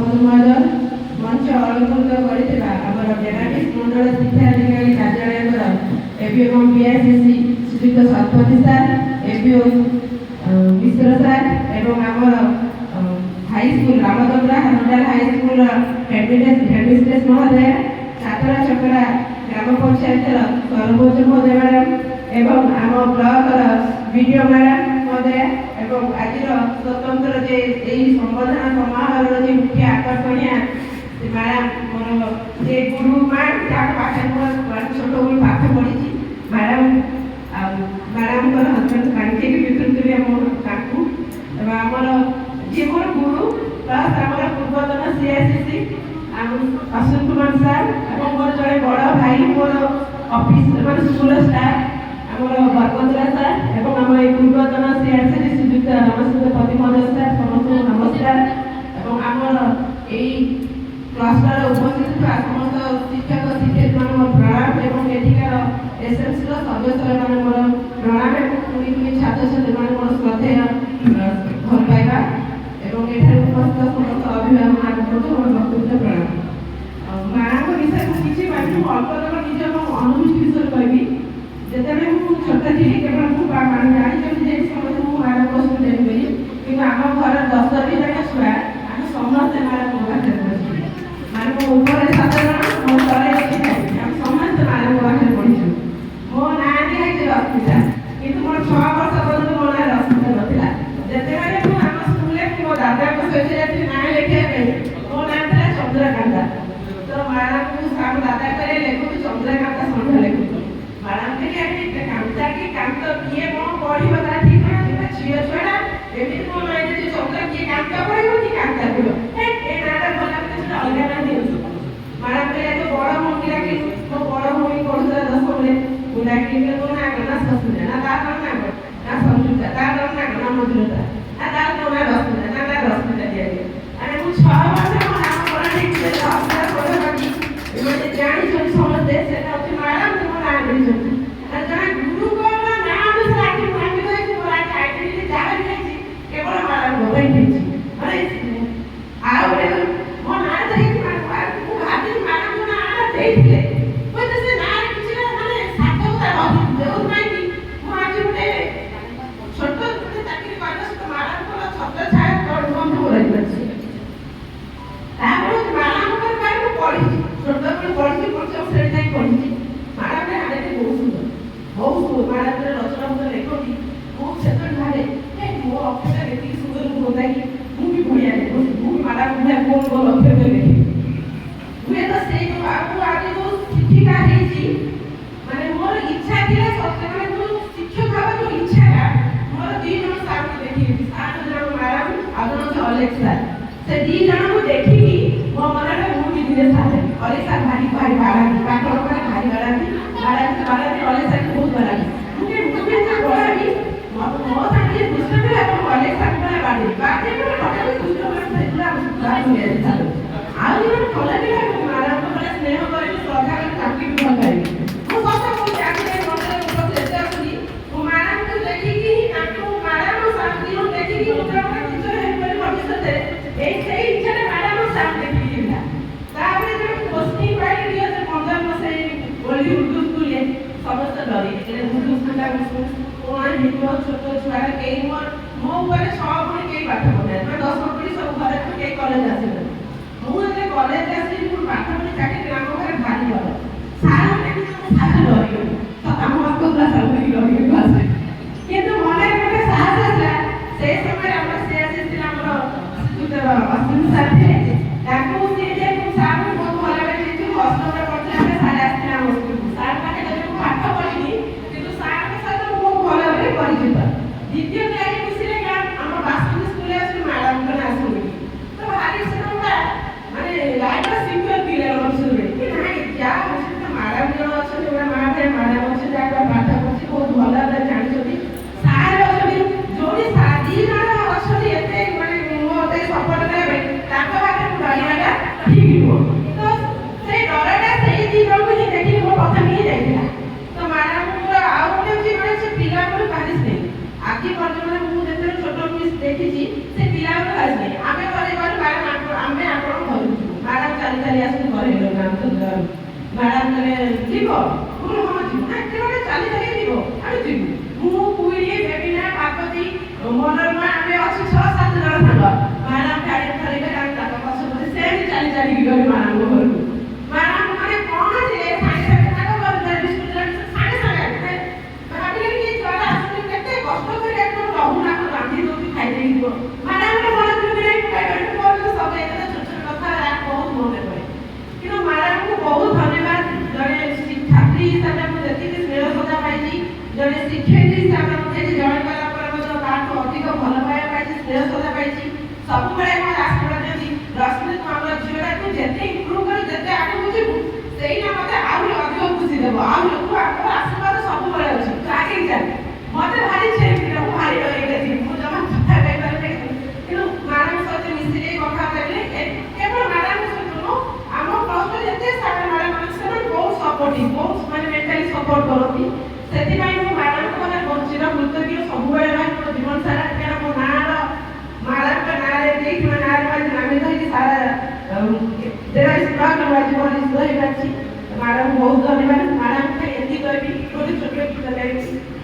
मधुमय मंच अलंकृत कर डेराटिक्स मंडल शिक्षा अधिकारी कार्यालय एवं बीआईसीसी श्रीयुक्त शतपथी सार एवं मिश्र सार एवं आमर हाईस्कूल रामचंद्रा नोडाल हाईस्कूल हेडमिस्ट्रेस महोदय छात्रा छकड़ा ग्राम पंचायत सर्वोच्च महोदय मैडम एवं आम ब्लॉक वीडियो मैडम महोदय एवं आज स्वतंत्र जे संबर्धना समारोह जे मुख्य आकर्षण मैडम मोर जे गुरु मैम पाठ छोट बड़ पाठ पढ़ी मैडम मैडम हजबैंड कांटे विकृति आमर जी मोर गुरु प्लस आम पूर्वतन सीआईसीसी अश्विन कुमार सार और मोर जड़े बड़ भाई मोर ऑफिस मान स्कूल स्टाफ आमर बरकतरा सार और आम पूर्वतन सीआईसीसी श्रीयुक्त रमेश महोदय सार समस्त नमस्कार और आमर यही क्लस्टर उपस्थित समस्त शिक्षक शिक्षक मान प्रणाम और एठिकार एसएमसी सदस्य मान मोर प्रणाम और छात्र छात्री मान मोर श्रद्धेय भल पाइबा और एठार उपस्थित समस्त अभिभावक मोर वक्तव्य प्रणाम माँ विषय किसी बात अल्प निज अनुभूति विषय कहबी जिते मुझे छोट थी केवल मुझे जानी समस्त मुझे माँ को स्टूडेंट बोली कि आम घर 10 जन छुआ आम समस्ते माँ को पाखे पढ़ी माँ मो ऊपर 7 जन मो तले आम समस्त माँ को पाखे पढ़ी मो ना दिखाई रश्मिता कि मोर 6 वर्ष पर्यटन मो ना रश्मिता नाला जिते आम स्कूल मो दादा सहित ना लिखा मो ना था चंद्रकांता तो मैडम को आम दादा करे लिखु चंद्रकांता सन्ध्या लिखु मैडम थे कांता कि कांत किए मो पढ़ी बता ठीक है झील छुआ एमती मो माइंड जो चंद्र किए कांता पढ़ो कि कांता पढ़ो ए नाटा भला अलग ना दियो मैडम कहले तो बड़ मम्मी कि मो बड़ मम्मी पढ़ुला 10 बजे बुला कि तो ना ना ससुरा ना ता ना संजुता ता ना मधुरता ना ता ना रश्मिता ना रश्मिता दिया अरे मु 6 वर्ष मो नाम पढ़ा ठीक से रश्मिता पढ़ा बाकी एमते जानी जो समझते सेटा होती मैडम तुम ना देछो जना गुरु को ना अनुसार आके भांगी गई मोर आइडेंटिटी जाहि नहीं केवल मैडम को बैठी अरे आ बड़े मो ना देखि मु भाभी मैडम को ना देखले कोई तो से ना किछ ना माने सार्थकता रही देउ नहीं कि मु आज उठे छोट उठे चाकरी करले तो मैडम को छत्र छाया तोड़ बंद हो रही अछि तापर मैडम को बारे को पढ़ी छोट बड़े पढ़ी पढ़छ से नहीं पढ़ी मैडम ने हाले बहुत सुंदर मैडम ने रचना मत लेखती मो क्षेत्र भारे ए मो अक्षर एति सुंदर होता कि मु भी बढ़िया है मु मैडम ने कौन कौन अक्षर में लिखी हुए तो से जो आपको आगे जो शिक्षिका है जी माने मोर इच्छा थिला सत्य माने जो शिक्षक हवा जो इच्छा है मोर 2 जन सार को देखि सार जन मैडम आदर से अलेक्सा से 2 जन को देखि मो मन में मु भी दिने साथे अलेक्सा भारी भारी बाड़ा पाखर पर भारी बाड़ा अलेक्सा को बहुत बड़ा मुझे मुझे तो बड़ा भी मो साथी दूसरे पे अपन अलेक्सा को बाड़े में टोटली दूसरे पे पूरा बात हो गया था आज ये कॉलेज में मैडम को बड़ा स्नेह करे श्रद्धा करे काफी भल करे मो ससा को जाके मंदिर ऊपर लेते आसी वो मैडम को देखि कि आपको मैडम साथ दियो देखि कि मुझे अपना टीचर है पर भविष्य से एक इच्छा ने मैडम साथ देखि था तापर जब पोस्टिंग पाई दियो से 15 मास बोली उर्दू स्कूल है समस्त डरी એટલે ઉર્દू स्कूल का कोन हितो छोटो छुआ के मोर मो ऊपर 6 भणी के पाठ पढ़े मैं 10 पढ़ी सब घरे के कॉलेज आसी मु जे कॉलेज आसी मु पाठ पढ़ी चाकरी ग्राम घरे भारी बड़ सार ने साथ डरी तो हम आपको क्लास में डरी क्लास किंतु मने मने साहस आसला से समय हम से आसी हमर सुतर अश्विन सार थे ताको से जे सार बहुत भल लगे जे हॉस्टल में पढ़ते हमें सार आसी हम सार पाखे जब पाठ पढ़ी किंतु सार के साथ बहुत भल लगे परिचित द्वितीय क्लास खुशी रे हम बासुदेव स्कूल आसी मैडम को आसी तो भारी से माने लाइफ का सिंपल फील है हम सुन कि नहीं क्या मुझे तो मैडम जो अच्छे जो मां है मैडम अच्छे जाकर पाठ पढ़ी बहुत भल लगे जानि छथि सार अच्छे जोड़ी शादी ना अच्छे एते माने मोते सपोर्ट करे ताको बारे ଯିବ ମୁଁ ହଁ ଯିବୁ ନା ଏତେ ବାଟ ଚାଲି ଚାଲି ଯିବ ଆମେ ଯିବୁ ମୁଁ କୁଇଲି ବେବିନା ପାର୍ବତୀ ମନୋରମା ଆମେ ଅଛୁ 6-7 ଜଣ ସାଙ୍ଗ ମ୍ୟାଡ଼ାମ ଗାଡ଼ି ଧରିଲେ ଆମେ ତାଙ୍କ ପଛପଟେ ସେମିତି ଚାଲି ଚାଲିକି ଗଲେ ମ୍ୟାଡ଼ାମଙ୍କ ଘରକୁ ମ୍ୟାଡ଼ାମ ମାନେ କ'ଣ ଯେ ସାଙ୍ଗେ ସାଙ୍ଗେ ତାଙ୍କ ଘର ସାଙ୍ଗେ ସାଙ୍ଗେ ଭାବିଲେ କି ଛୁଆଟା ଆସିଲେ କେତେ କଷ୍ଟ କରି ଆପଣ ରହୁନା ରାନ୍ଧି ଦେଉଛି ଖାଇଦେଇ ଯିବ ମ୍ୟାଡ଼ାମଙ୍କ ମନେ ସବୁ ଏତେ ଛୋଟ ଛୋଟ କଥା ବହୁତ ମନେ ପଡ଼େ କିନ୍ତୁ ମ୍ୟାଡ଼ାମଙ୍କୁ ବହୁତ ଧନ୍ୟବାଦ ଜଣେ ଛାତ୍ରୀ ହିସାବରେ ମୁଁ ଯେତିକି ସ୍ନେହ ଶ୍ରଦ୍ଧା ପାଇଛି ଜଣେ ଶିକ୍ଷୟିତ୍ରୀ ହିସାବରେ ମୋତେ ଏଠି ଜଏନ୍ କଲା ପରେ ମଧ୍ୟ ତାଠୁ ଅଧିକ ଭଲ ପାଇବା ପାଇଛି ସ୍ନେହ ଶ୍ରଦ୍ଧା ପାଇଛି ସବୁବେଳେ ମୋ ଆଶୀର୍ବାଦ ଦିଅନ୍ତି ରଶ୍ମି ତୁ ଆମର ଝିଅଟାକୁ ଯେତେ ଇମ୍ପ୍ରୁଭ୍ କରି ଯେତେ ଆଗକୁ ଯିବୁ ସେଇଟା ମୋତେ ଆହୁରି ଅଧିକ ଖୁସି ଦେବ ଆଉ ଲୋକ ଆମର ଆଶୀର୍ବାଦ ସବୁବେଳେ ଅଛି ତୁ ଆଗେଇ ଚାଲ ମୋତେ ଭାରି ଛେଳିଥିଲା ମୁଁ ଭାରି ଡରେଇଲେ ଥିଲି ମୁଁ ଜମା କଥା କହିପାରିନି କିନ୍ତୁ ମ୍ୟାଡ଼ାମ ସହିତ ମିଶିକି କଥା କହିଲେ କେବଳ ମ୍ୟାଡ଼ାମ ସହିତ ନୁହଁ ଆମ ପ୍ଲସ୍ ଟୁ ଯେତେ ସାର୍ ମ୍ୟାଡ଼ାମ ମାନେ ସେମାନେ ବହୁତ ସପୋର୍ଟିଭ ବହୁତ ମାନେ ମେଣ୍ଟାଲି ସପୋର୍ଟ କରନ୍ତି ସେଥିପାଇଁ ମୁଁ ମ୍ୟାଡ଼ାମଙ୍କ ମାନେ ବଞ୍ଚିତ କୃତଜ୍ଞ ସବୁବେଳେ ରହି ମୋ ଜୀବନ ସାରା କାରଣ ମୋ ନାଁର ମ୍ୟାଡ଼ାମଙ୍କ ନାଁରେ ଦେଇକି ମୋ ନାଁରେ ନାମିତ ହେଇକି ସାରା ଜୀବନ ରହିପାରିଛି ମ୍ୟାଡ଼ାମ ବହୁତ ଧନ୍ୟବାଦ ମ୍ୟାଡ଼ାମ ଏମିତି କହିବି ଗୋଟେ ଛୋଟ ଗୀତ ଗାଇଛି